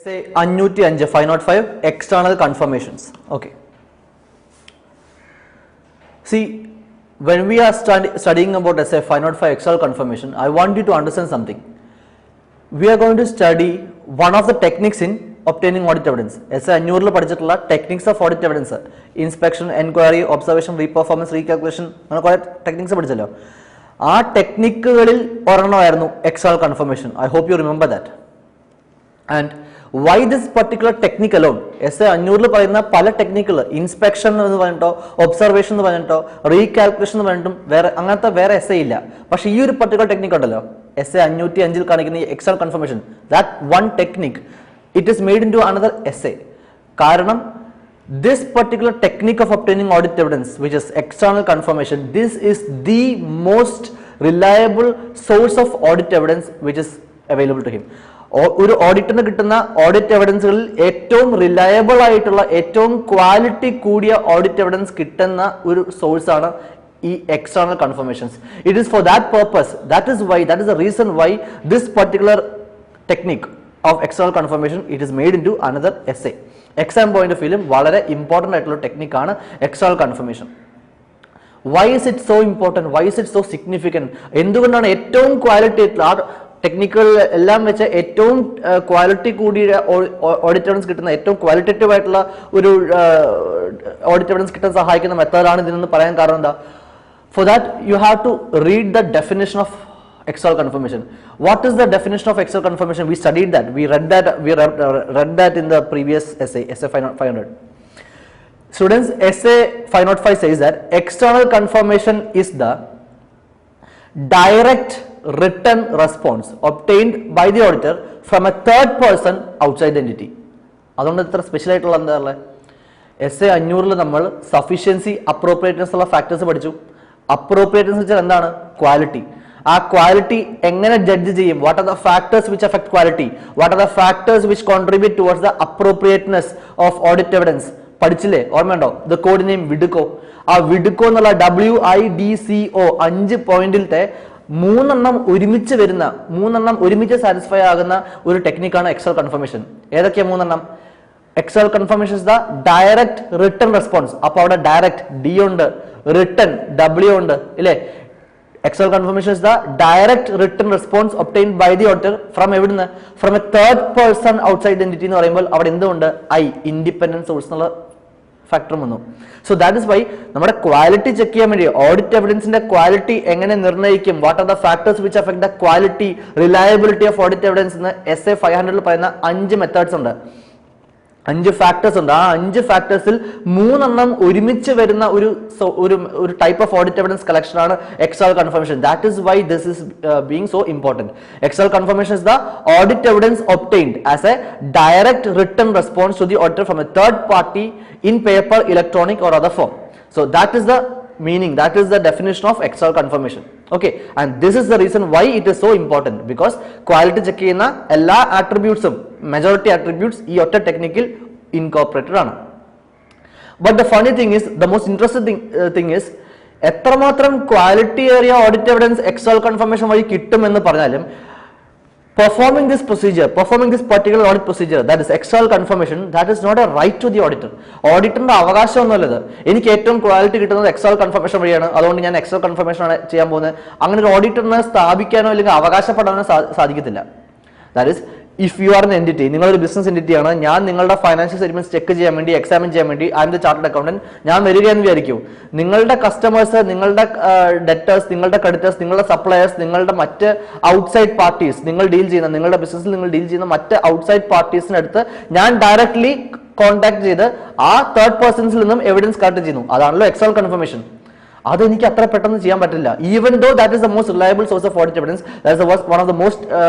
Say 505 505 external confirmations. Okay. See, when we are studying about say 505 external confirmation, I want you to understand something. We are going to study one of the techniques in obtaining audit evidence. As a new techniques of audit evidence, inspection, enquiry, observation, reperformance, recalculation, techniques. Our technique external confirmation. I hope you remember that. And why this particular technique alone? essay 500 പറയുന്ന പല ടെക്നിക്കുകൾ inspection എന്ന് പറഞ്ഞിട്ടോ observation എന്ന് പറഞ്ഞിട്ടോ റീകാൽക്കുലേഷൻ എന്ന് പറഞ്ഞിട്ടും അങ്ങനത്തെ വേറെ എസ്സേ ഇല്ല. പക്ഷേ ഈ ഒരു പർട്ടിക്കുലർ ടെക്നിക്ക് ഉണ്ടല്ലോ essay 505 കാണിക്കുന്ന ഈ external confirmation, that one technique it is made into another essay. കാരണം this particular technique of obtaining audit evidence, which is external confirmation, this is the most reliable source of audit evidence which is available to him. ഒരു ഓഡിറ്ററിന് കിട്ടുന്ന audit എവിഡൻസുകളിൽ ഏറ്റവും reliable ആയിട്ടുള്ള ഏറ്റവും quality കൂടിയ audit evidence കിട്ടുന്ന ഒരു source ആണ് ഈ external confirmations. It is for that purpose, that is the reason why this particular technique of external confirmation it is made into another essay. Exam point of വ്യൂലും വളരെ important ആയിട്ടുള്ള ടെക്നിക്കാണ് external confirmation. Why is it so important, why is it so significant? എന്തുകൊണ്ടാണ് ഏറ്റവും quality ആയിട്ടുള്ള ടെക്നിക്കുകൾ എല്ലാം വെച്ച് ഏറ്റവും ക്വാളിറ്റി കൂടിയ ഓഡിറ്റ് എവിഡൻസ് കിട്ടുന്ന ഏറ്റവും ക്വാളിറ്റേറ്റീവ് ആയിട്ടുള്ള ഒരു ഓഡിറ്റ് എവിഡൻസ് കിട്ടാൻ സഹായിക്കുന്ന മെത്തേഡാണ് ഇതിനെന്ന് പറയാൻ കാരണം എന്താ? For that you have to read the definition of external confirmation. What is the definition of external confirmation? We studied that. We read that in the previous essay 500. Students, essay 505 says that external confirmation is the direct written response obtained by the auditor from a third person outside the entity. അതുകൊണ്ട് ഇത്ര special ആയിട്ടുള്ള എന്താ ഉള്ളത്? essay 500 നമ്മൾ sufficiency appropriateness ഉള്ള factors പഠിച്ചു. Appropriateness വെച്ചാൽ എന്താണ്? ക്വാളിറ്റി. ആ ക്വാളിറ്റി എങ്ങനെ ജഡ്ജ് ചെയ്യും? What are the factors which affect quality? What are the factors which contribute towards the appropriateness of audit evidence? പഠിച്ചില്ലേ? ഓർമ്മയുണ്ടോ? The code name Viduco. ആ വിഡുക്കോ എന്നുള്ള WIDCO 5 പോയിന്റിലത്തെ 3 ഒരുമിച്ച് വരുന്ന 3 ഒരുമിച്ച് സാറ്റിസ്ഫൈ ആകുന്ന ഒരു ടെക്നിക്കാണ് എക്സ്റ്റേണൽ കൺഫർമേഷൻ. ഏതൊക്കെയാ 3? External confirmation is the direct written response. അപ്പൊ അവിടെ ഡയറക്റ്റ് D ഉണ്ട്, റിട്ടൺ W ഉണ്ട്, ഇല്ലേ? External confirmation is the direct written response obtained by the auditor from എവിടുന്ന്? From a third person outside the entity എന്ന് പറയുമ്പോൾ അവിടെ എന്തുണ്ട്? ഇൻഡിപെൻഡന്റ് സോഴ്സ് എന്നുള്ള ഫാക്ടറും വന്നു. സോ ദാറ്റ് ഇസ് വൈ നമ്മുടെ ക്വാളിറ്റി ചെക്ക് ചെയ്യാൻ വേണ്ടി ഓഡിറ്റ് എവിഡൻസിന്റെ ക്വാളിറ്റി എങ്ങനെ നിർണ്ണയിക്കും? What are the factors which affect the quality reliability of audit evidence എന്ന് essay 500 പറയുന്ന 5 മെത്തേഡ്സ് ഉണ്ട്, 5 ഫാക്ടേഴ്സ് ഉണ്ട്. ആ 5 ഫാക്ടേഴ്സിൽ 3 ഒരുമിച്ച് വരുന്ന ഒരു type of audit evidence collection ആണ് external confirmation. That is why this is being so important. External confirmation is the audit evidence obtained as a direct written response to the auditor from a third party in paper, electronic or other form. So that is the meaning, that is the definition of external confirmation. Okay, and this is the reason why it is so important, because quality check ചെയ്യുന്ന എല്ലാ attributes majority attributes ഈ ഒറ്റ ടെക്നിക്കിൽ incorporated ആണ്. But the funny thing is, the most interesting thing is, എത്രമാത്രം quality ഏറിയ audit evidence external confirmation വഴി കിട്ടുമെന്ന് പറഞ്ഞാലും performing this particular audit procedure, that is external confirmation, that is not a right to the auditor. ഓഡിറ്ററിന്റെ അവകാശമൊന്നുമല്ലത്. എനിക്ക് ഏറ്റവും quality കിട്ടുന്നത് external confirmation വഴിയാണ്, അതുകൊണ്ട് ഞാൻ എക്സ്റ്റേണൽ കൺഫർമേഷൻ ആണ് ചെയ്യാൻ പോകുന്നത്. അങ്ങനെ ഒരു ഓഡിറ്ററിനെ സ്ഥാപിക്കാനോ അല്ലെങ്കിൽ അവകാശപ്പെടാനോ സാധിക്കത്തില്ല. That is if you R N entity, നിങ്ങളൊരു ബിസിനസ് എൻറ്റിറ്റി ആണ്, ഞാൻ നിങ്ങളുടെ ഫൈനാൻഷ്യൽ സ്റ്റേറ്റ്മെന്റ്സ് ചെക്ക് ചെയ്യാൻ വേണ്ടി, എക്സാമിൻ ചെയ്യാൻ വേണ്ടി I M the chartered accountant, ഞാൻ വരികയെന്ന് വിചാരിക്കും. നിങ്ങളുടെ കസ്റ്റമേഴ്സ്, നിങ്ങളുടെ ഡെറ്റേഴ്സ്, നിങ്ങളുടെ ക്രെഡിറ്റേഴ്സ്, നിങ്ങളുടെ സപ്ലയേഴ്സ്, നിങ്ങളുടെ മറ്റ് ഔട്ട്സൈഡ് പാർട്ടീസ്, നിങ്ങൾ ഡീൽ ചെയ്യുന്ന, നിങ്ങളുടെ ബിസിനസ്സിൽ നിങ്ങൾ ഡീൽ ചെയ്യുന്ന മറ്റ് ഔട്ട്സൈഡ് പാർട്ടീസിനടുത്ത് ഞാൻ ഡയറക്ട്ലി കോൺടാക്ട് ചെയ്ത് ആ തേർഡ് പേഴ്സൺസിൽ നിന്നും എവിഡൻസ് കളക്ട് ചെയ്യുന്നു. അതാണല്ലോ എക്സ്റ്റേണൽ കൺഫർമേഷൻ. അതെനിക്ക് അത്ര പെട്ടെന്ന് ചെയ്യാൻ പറ്റില്ല. Even though that is the most reliable source of audit evidence, that is one of the most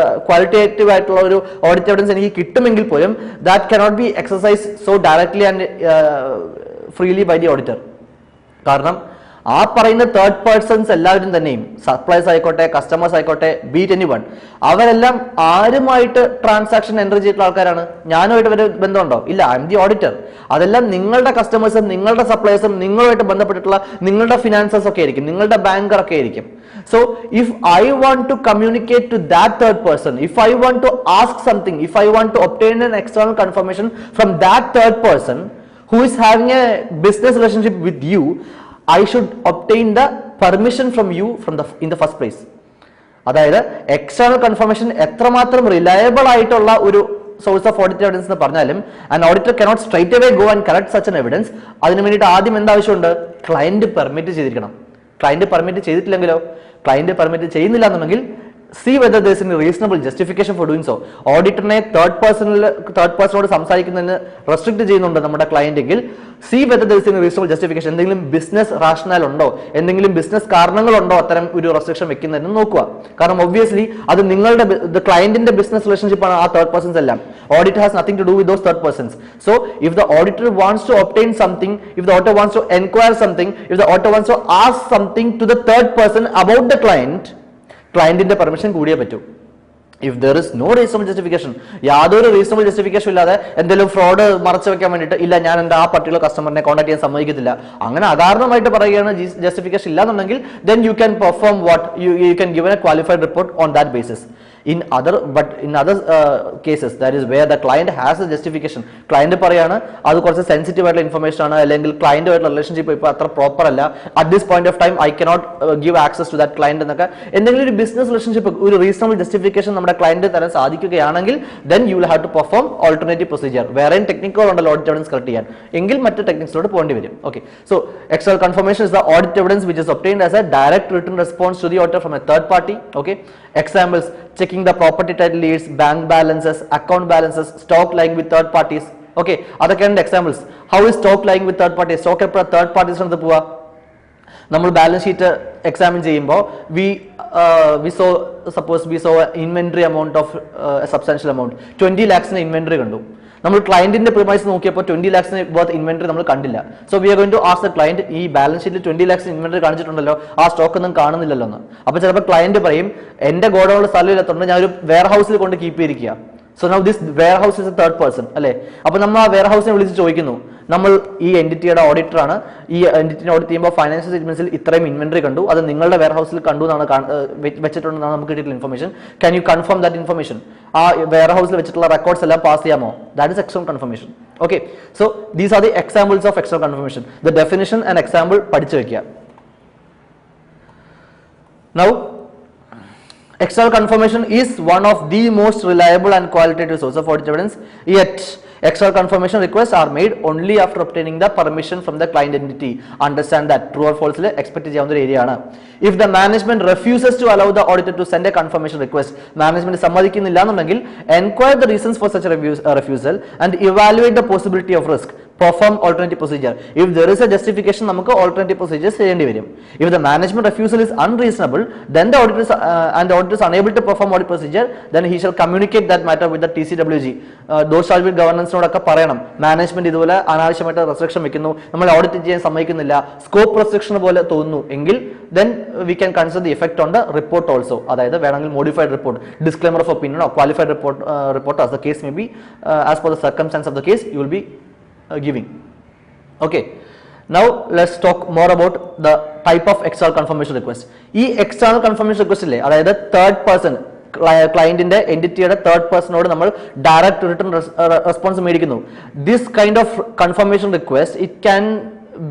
qualitative ആയിട്ടുള്ള ഒരു ഓഡിറ്റ് എവിഡൻസ് എനിക്ക് കിട്ടുമെങ്കിൽ പോലും that cannot be exercise so directly and freely by the auditor. കാരണം ആ പറയുന്ന third persons എല്ലാവരും തന്നെയും സപ്ലൈസ് ആയിക്കോട്ടെ, കസ്റ്റമേഴ്സ് ആയിക്കോട്ടെ, ബീറ്റ് എനിവൺ, അവരെല്ലാം ആരുമായിട്ട് ട്രാൻസാക്ഷൻ എൻ്റർ ചെയ്തിട്ടുള്ള ആൾക്കാരാണ്? ഞാനുമായിട്ട് ഒരു ബന്ധമുണ്ടോ? ഇല്ല. I M the auditor. അതെല്ലാം നിങ്ങളുടെ കസ്റ്റമേഴ്സും നിങ്ങളുടെ സപ്ലൈസും നിങ്ങളുമായിട്ട് ബന്ധപ്പെട്ടിട്ടുള്ള നിങ്ങളുടെ ഫിനാൻസേഴ്സ് ഒക്കെ ആയിരിക്കും, നിങ്ങളുടെ ബാങ്കർ ഒക്കെ ആയിരിക്കും. So if I want to communicate to that third person, if I want to ask something, if I want to obtain an external confirmation from that third person who is having a business relationship with you, I should obtain the permission from you in the first place. അതായത് external confirmation എത്രമാത്രം reliable ആയിട്ടുള്ള ഒരു source of audit evidence എന്ന് പറഞ്ഞാലും an auditor cannot straight away go and collect such an evidence. അതിന് വേണ്ടിയിട്ട് ആദ്യം എന്താവശ്യമുണ്ട്? Client permit ചെയ്തിരിക്കണം. ക്ലയന്റ് പെർമിറ്റ് ചെയ്തിട്ടില്ലെങ്കിലോ, ക്ലയന്റ് പെർമിറ്റ് ചെയ്യുന്നില്ല എന്നുണ്ടെങ്കിൽ see whether there is a reasonable justification for doing so. ഓഡിറ്ററിനെ third പേഴ്സണോട് സംസാരിക്കുന്നതിന് റെസ്ട്രിക്ട് ചെയ്യുന്നുണ്ട് നമ്മുടെ ക്ലയന്റ് എങ്കിൽ see whether there is a reasonable justification. എന്തെങ്കിലും ബിസിനസ് റാഷണൽ ഉണ്ടോ, എന്തെങ്കിലും ബിസിനസ് കാരണങ്ങളുണ്ടോ അത്തരം ഒരു റെസ്ട്രിക്ഷൻ വെക്കുന്നതിന് നോക്കുക. കാരണം ഒബ്വിയസ്ലി അത് നിങ്ങളുടെ ക്ലയന്റിന്റെ ബിസിനസ് റിലേഷൻഷിപ്പ് ആണ് ആ തേർഡ് പേഴ്സൺസ് എല്ലാം. Audit has nothing to do with those third persons. So if the auditor wants to obtain something, if the auditor wants to inquire something, if the auditor wants to ask something to the third person about the client, ക്ലയന്റിന്റെ permission കൂടിയേ പറ്റൂ. If there is no reasonable justification, യാതൊരു reasonable justification ഇല്ലാതെ എന്തെങ്കിലും fraud മറച്ചു വെക്കാൻ വേണ്ടിയിട്ട് ഇല്ല ഞാൻ എൻ്റെ ആ പർട്ടിക്കുലർ കസ്റ്റമറിനെ കോൺടാക്ട് ചെയ്യാൻ സമ്മതിക്കത്തില്ല, അങ്ങനെ അകാരണമായിട്ട് പറയുകയാണ് ജസ്റ്റിഫിക്കേഷൻ ഇല്ലാന്നുണ്ടെങ്കിൽ then you can perform what you can give a qualified report on that basis. In other cases, that is where the client has a justification, client പറയാണ് അത് കുറച്ച് സെൻസിറ്റീവ് ആയിട്ടുള്ള ഇൻഫർമേഷൻ ആണ്, അല്ലെങ്കിൽ ക്ലയന്റുമായിട്ടുള്ള റിലേഷൻഷിപ്പ് ഇപ്പോൾ അത്ര പ്രോപ്പർ അല്ല, at this point of time I cannot give access to that client എന്നൊക്കെ എന്തെങ്കിലും ഒരു ബിസിനസ് റിലേഷൻഷിപ്പ് ഒരു റീസണബിൾ ജസ്റ്റിഫിക്കേഷൻ നമ്മുടെ ക്ലയന്റ് തരാൻ സാധിക്കുകയാണെങ്കിൽ then you will have to perform alternative procedure. വേറെയും ടെക്നിക്കുകൾ ഉണ്ടല്ലോ ഓഡിറ്റ് എവിഡൻസ് കളക്ട് ചെയ്യാൻ, എങ്കിൽ മറ്റ് ടെക്നിക്സിലോട്ട് പോകേണ്ടി വരും. Okay, so external confirmation is the audit evidence which is obtained as a direct written response to the auditor from a third party. Okay, examples: checking the property title deeds, bank balances, account balances, stock lying with third parties. Okay, അതൊക്കെയാണ് examples. How is stock lying with third parties? Stock എപ്പോഴാണ് third പാർട്ടീസിനകത്ത് പോവുക? നമ്മൾ balance sheet examine ചെയ്യുമ്പോൾ we saw inventory amount of substantial amount 20 lakhs inventory കണ്ടു. നമ്മൾ ക്ലയന്റിന്റെ premise നോക്കിയപ്പോൾ 20 lakhs worth inventory നമ്മൾ കണ്ടില്ല. So we are going to ask the client, ഈ ബാലൻസ് ഷീറ്റിൽ 20 lakhs ഇൻവെന്ററി കാണിച്ചിട്ടുണ്ടല്ലോ, ആ സ്റ്റോക്ക് ഒന്നും കാണുന്നില്ലല്ലോ എന്ന്. അപ്പോൾ ചിലപ്പോൾ ക്ലയന്റ് പറയും എന്റെ ഗോഡൌണിൽ സ്ഥലം ഇല്ലാത്തതുകൊണ്ട് ഞാൻ ഒരു വെയർ ഹൗസിൽ കൊണ്ട് കീപ്പ് ചെയ്തിരിക്കുക. So now this warehouse is a third person അല്ലേ. അപ്പോൾ നമ്മൾ ആ വെയർ ഹൗസിനെ വിളിച്ച് ചോദിക്കുന്നു, നമ്മൾ ഈ എൻറ്റിറ്റിയുടെ ഓഡിറ്റർ ആണ്, ഈ എൻറ്റിറ്റിനെ ഓഡിറ്റ് ചെയ്യുമ്പോൾ ഫൈനാൻഷ്യൽ സ്റ്റേറ്റ്മെന്റ്സിൽ ഇത്രയും ഇൻവെന്ററി കണ്ടു, അത് നിങ്ങളുടെ വെയർ ഹൗസിൽ കണ്ടു എന്നാണ് വെച്ചിട്ടുണ്ടെന്നാണ് നമുക്ക് കിട്ടിയിട്ടുള്ള information. Can you confirm that information? ആ വെയർ ഹൗസിൽ വെച്ചിട്ടുള്ള റെക്കോർഡ്സ് എല്ലാം പാസ് ചെയ്യാമോ? That is external confirmation. Okay, so these are the examples of external confirmation. The definition and example പഠിച്ചു വെക്കുക. Now, external confirmation is one of the most reliable and qualitative source of audit evidence. Yet, external confirmation requests are made only after obtaining the permission from the client entity. Understand that. True or false? Expect ചെയ്യാവുന്ന ഒരു area ആണ്. If the management refuses to allow the auditor to send a confirmation request, management സമ്മതിക്കുന്നില്ല എന്നുണ്ടെങ്കിൽ enquire the reasons for such a refusal and evaluate the possibility of risk. Perform alternative procedure. If there is a justification, നമുക്ക് alternative procedures ചെയ്യേണ്ടി വരും. If the management refusal is unreasonable, then the auditor is unable to perform audit procedure, then he shall communicate that matter with the TCWG. Those shall be governance-നോടൊക്കെ പറയണം, management ഇതുപോലെ അനാവശ്യമായിട്ട് restriction വെക്കുന്നു, നമ്മൾ audit ചെയ്യാൻ സമ്മതിക്കുന്നില്ല, scope restriction പോലെ തോന്നുന്നു എങ്കിൽ then we can consider the effect on the report also. അതായത് വേണമെങ്കിൽ modified report, disclaimer of opinion or qualified report as the case may be, as per the circumstance of the case you will be giving. Okay, now let's talk more about the type of external confirmation request. ഈ external confirmation request ഇല്ലേ, അതായത് third person ക്ലയന്റിന്റെ എൻറ്റിറ്റിയുടെ third പേഴ്സണോട് നമ്മൾ direct return response മേടിക്കുന്നു. This kind of confirmation request it can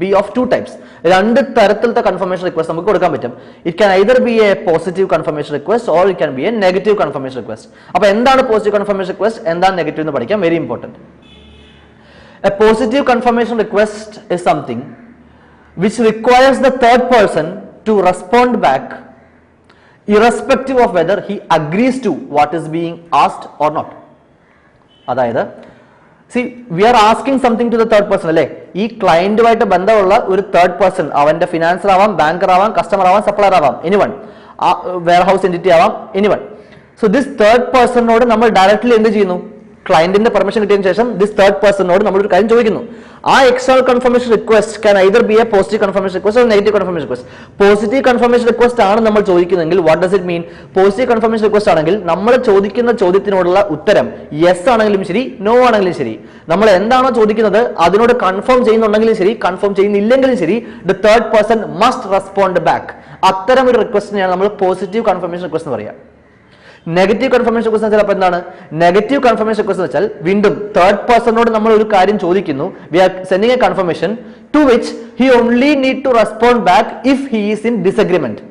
be of two types. രണ്ട് തരത്തിലത്തെ കൺഫർമേഷൻ റിക്വസ്റ്റ് നമുക്ക് കൊടുക്കാൻ പറ്റും. It can either be a positive confirmation request or it can be a negative confirmation request. അപ്പോൾ എന്താണ് positive confirmation request, എന്താണ് negative എന്ന് പഠിക്കാം, very important. A positive confirmation request is something which requires the third person to respond back irrespective of whether he agrees to what is being asked or not. അതായത് see, we are asking something to the third person അല്ലേ, ഈ ക്ലയന്റുമായിട്ട് ബന്ധമുള്ള ഒരു third person, അവന്റെ financer ആവാം, banker ആവാം, customer ആവാം, supplier ആവാം, എനിവൺ, വെയർ ഹൗസ് എൻറ്റിറ്റി ആവാം, എനിവൺ. സോ ദിസ് തേർഡ് പേഴ്സണോട് നമ്മൾ ഡയറക്ട്ലി എന്ത് ചെയ്യുന്നു, ക്ലയന്റിന്റെ പെർമിഷൻ കിട്ടിയതിനു ശേഷം ദിസ് തേർഡ് പേഴ്സണോട് നമ്മളൊരു കാര്യം ചോദിക്കുന്നു. ആ external confirmation request can either be a positive confirmation request or negative confirmation request. Positive confirmation request ആണ് നമ്മൾ ചോദിക്കുന്നതെങ്കിൽ what does it mean? Positive confirmation request ആണെങ്കിൽ നമ്മൾ ചോദിക്കുന്ന ചോദ്യത്തിനോടുള്ള ഉത്തരം യെസ് ആണെങ്കിലും ശരി, നോ ആണെങ്കിലും ശരി, നമ്മൾ എന്താണോ ചോദിക്കുന്നത് അതിനോട് കൺഫേം ചെയ്യുന്നുണ്ടെങ്കിലും ശരി, കൺഫേം ചെയ്യുന്നില്ലെങ്കിലും ശരി, the third person must respond back. അത്തരം ഒരു റിക്വസ്റ്റിനെയാണ് നമ്മൾ പോസിറ്റീവ് കൺഫർമേഷൻ റിക്വസ്റ്റ് എന്ന് പറയുക. നെഗറ്റീവ് കൺഫർമേഷൻ റിക്വസ്റ്റ് എന്ന് വെച്ചാൽ എന്താണ്? നെഗറ്റീവ് കൺഫർമേഷൻ റിക്വസ്റ്റ് എന്ന് വെച്ചാൽ വീണ്ടും തേർഡ് പേഴ്സണോട് നമ്മൾ ഒരു കാര്യം ചോദിക്കുന്നു, we are sending a confirmation to which he only need to respond back if he is in disagreement.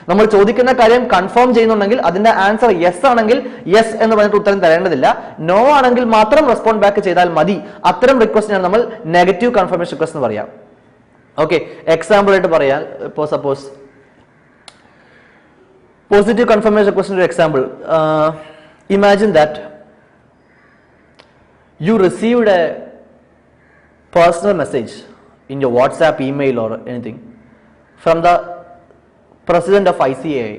നമ്മൾ ചോദിക്കുന്ന കാര്യം കൺഫേം ചെയ്യുന്നുണ്ടെങ്കിൽ അതിന്റെ ആൻസർ യെസ് ആണെങ്കിൽ യെസ് എന്ന് പറഞ്ഞിട്ട് ഉത്തരം തരേണ്ടതില്ല, നോ ആണെങ്കിൽ മാത്രം റെസ്പോണ്ട് ബാക്ക് ചെയ്താൽ മതി. അത്തരം റിക്വസ്റ്റിനാണ് നമ്മൾ നെഗറ്റീവ് കൺഫർമേഷൻ റിക്വസ്റ്റ് എന്ന് പറയാം. ഓക്കെ, എക്സാമ്പിൾ ആയിട്ട് പറയാം. ഇപ്പോൾ suppose positive confirmation request for example, imagine that you received a personal message in your WhatsApp, email or anything from the president of ICAI.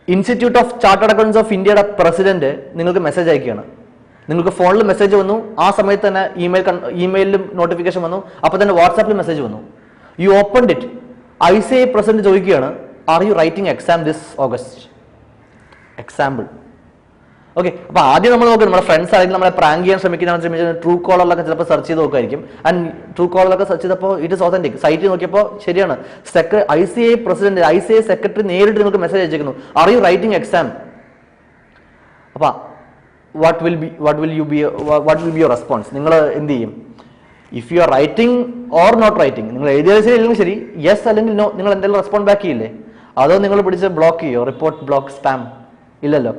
Institute of Chartered Accountants of India president നിങ്ങൾക്ക് message അയക്കുകയാണ്. നിങ്ങൾക്ക് ഫോണിൽ message വന്നു, ആ സമയത്ത് തന്നെ ഇമെയിലും notification വന്നു, അപ്പോൾ തന്നെ വാട്സാപ്പിൽ മെസ്സേജ് വന്നു. You opened it. ICAI president ചോദിക്കുകയാണ്, are you writing exam this August? Example. Okay, അപ്പൊ ആദ്യം നമ്മൾ നോക്കുക, നമ്മുടെ ഫ്രണ്ട്സ് ആണെങ്കിൽ നമ്മളെ പ്രാങ്ക് ചെയ്യാൻ ശ്രമിക്കുന്ന ട്രൂ കോളറിലൊക്കെ ചിലപ്പോൾ സെർച്ച് ചെയ്ത് നോക്കുമായിരിക്കും. ആൻഡ് ട്രൂ കോളറിലൊക്കെ സെർച്ച് ചെയ്തപ്പോൾ ഇറ്റ് ഇസ് ഓതന്റിക്. സൈറ്റിൽ നോക്കിയപ്പോൾ ശരിയാണ്, ICAI പ്രസിഡന്റ്, ICAI സെക്രട്ടറി നേരിട്ട് നിങ്ങൾക്ക് മെസ്സേജ് അയച്ചിരിക്കുന്നു, ആർ യു റൈറ്റിംഗ് എക്സാം? അപ്പൊ what will be your response? നിങ്ങൾ എന്ത് ചെയ്യും? If you are writing or not writing, നിങ്ങൾ എഴുതിയാലും ശരി ഇല്ലെങ്കിൽ ശരി, യെസ് അല്ലെങ്കിൽ നോ, നിങ്ങൾ എന്തെങ്കിലും റെസ്പോണ്ട് ബാക്ക് ചെയ്യില്ലേ? അതോ നിങ്ങൾ പിടിച്ച് ബ്ലോക്ക് ചെയ്യോ? Report, block, spam? ഇല്ലല്ലോ.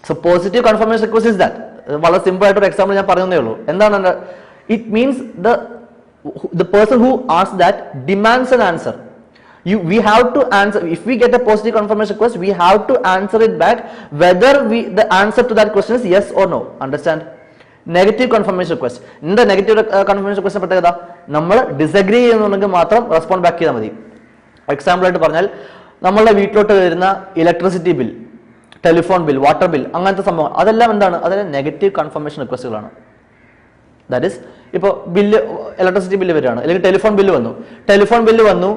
So positive confirmation request is that. വളരെ സിമ്പിൾ ആയിട്ടൊരു എക്സാമ്പിൾ ഞാൻ പറയുന്നേ ഉള്ളൂ. എന്താണ്? It means the person who asks that demands an answer. We have to answer. If we get a positive confirmation request, we have to answer it back whether the answer to that question is yes or no. Understand? Negative confirmation request. എന്താ negative confirmation request പ്രത്യേകത? നമ്മൾ disagree ചെയ്യുന്നുണ്ടെങ്കിൽ മാത്രം respond back ചെയ്താൽ മതി. Example ആയിട്ട് പറഞ്ഞാൽ, നമ്മളുടെ വീട്ടിലോട്ട് വരുന്ന electricity bill, telephone bill, water bill, അങ്ങനത്തെ സംഭവം, അതെല്ലാം എന്താണ്? അതെല്ലാം നെഗറ്റീവ് കൺഫർമേഷൻ റിക്വസ്റ്റുകളാണ്. ദാറ്റ് ഈസ്, ഇപ്പോൾ ബില്ല്, ഇലക്ട്രിസിറ്റി ബില്ല് വരികയാണ്, അല്ലെങ്കിൽ ടെലിഫോൺ ബില്ല് വന്നു,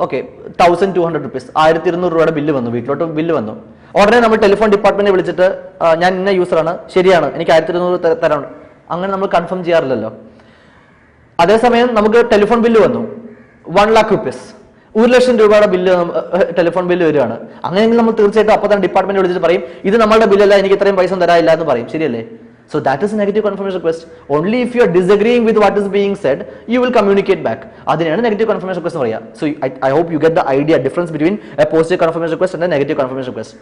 ഓക്കെ, 1200 rupees, 1200 രൂപയുടെ ബില്ല് വന്നു, വീട്ടിലോട്ട് ബില്ല് വന്നു. ഉടനെ നമ്മൾ ടെലിഫോൺ ഡിപ്പാർട്ട്മെന്റിൽ വിളിച്ചിട്ട്, ഞാൻ ഇന്ന യൂസറാണ്, ശരിയാണ്, എനിക്ക് 1200 തരാണ്, അങ്ങനെ നമ്മൾ കൺഫേം ചെയ്യാറില്ലല്ലോ. അതേസമയം നമുക്ക് ടെലിഫോൺ ബില്ല് വന്നു 1 lakh rupees, 1 ലക്ഷം രൂപയുടെ ബില്ല്, ടെലിഫോൺ ബില്ല് വരികയാണ്. അങ്ങനെയെങ്കിൽ നമ്മൾ തീർച്ചയായിട്ടും അപ്പോൾ തന്നെ ഡിപ്പാർട്ട്മെന്റ് വിളിച്ചിട്ട് പറയും, ഇത് നമ്മളുടെ ബില്ലല്ല, എനിക്ക് ഇത്രയും പൈസ തരാനില്ല എന്ന് പറയും. ശരിയല്ലേ? So that is a negative confirmation request. Only if you are disagreeing with what is being said, you will communicate back. അതിനാണ് നെഗറ്റീവ് കൺഫർമേഷൻ റിക്വസ്റ്റ് എന്ന് പറയുക. So I hope you get the idea, difference between a positive confirmation request and a negative confirmation request.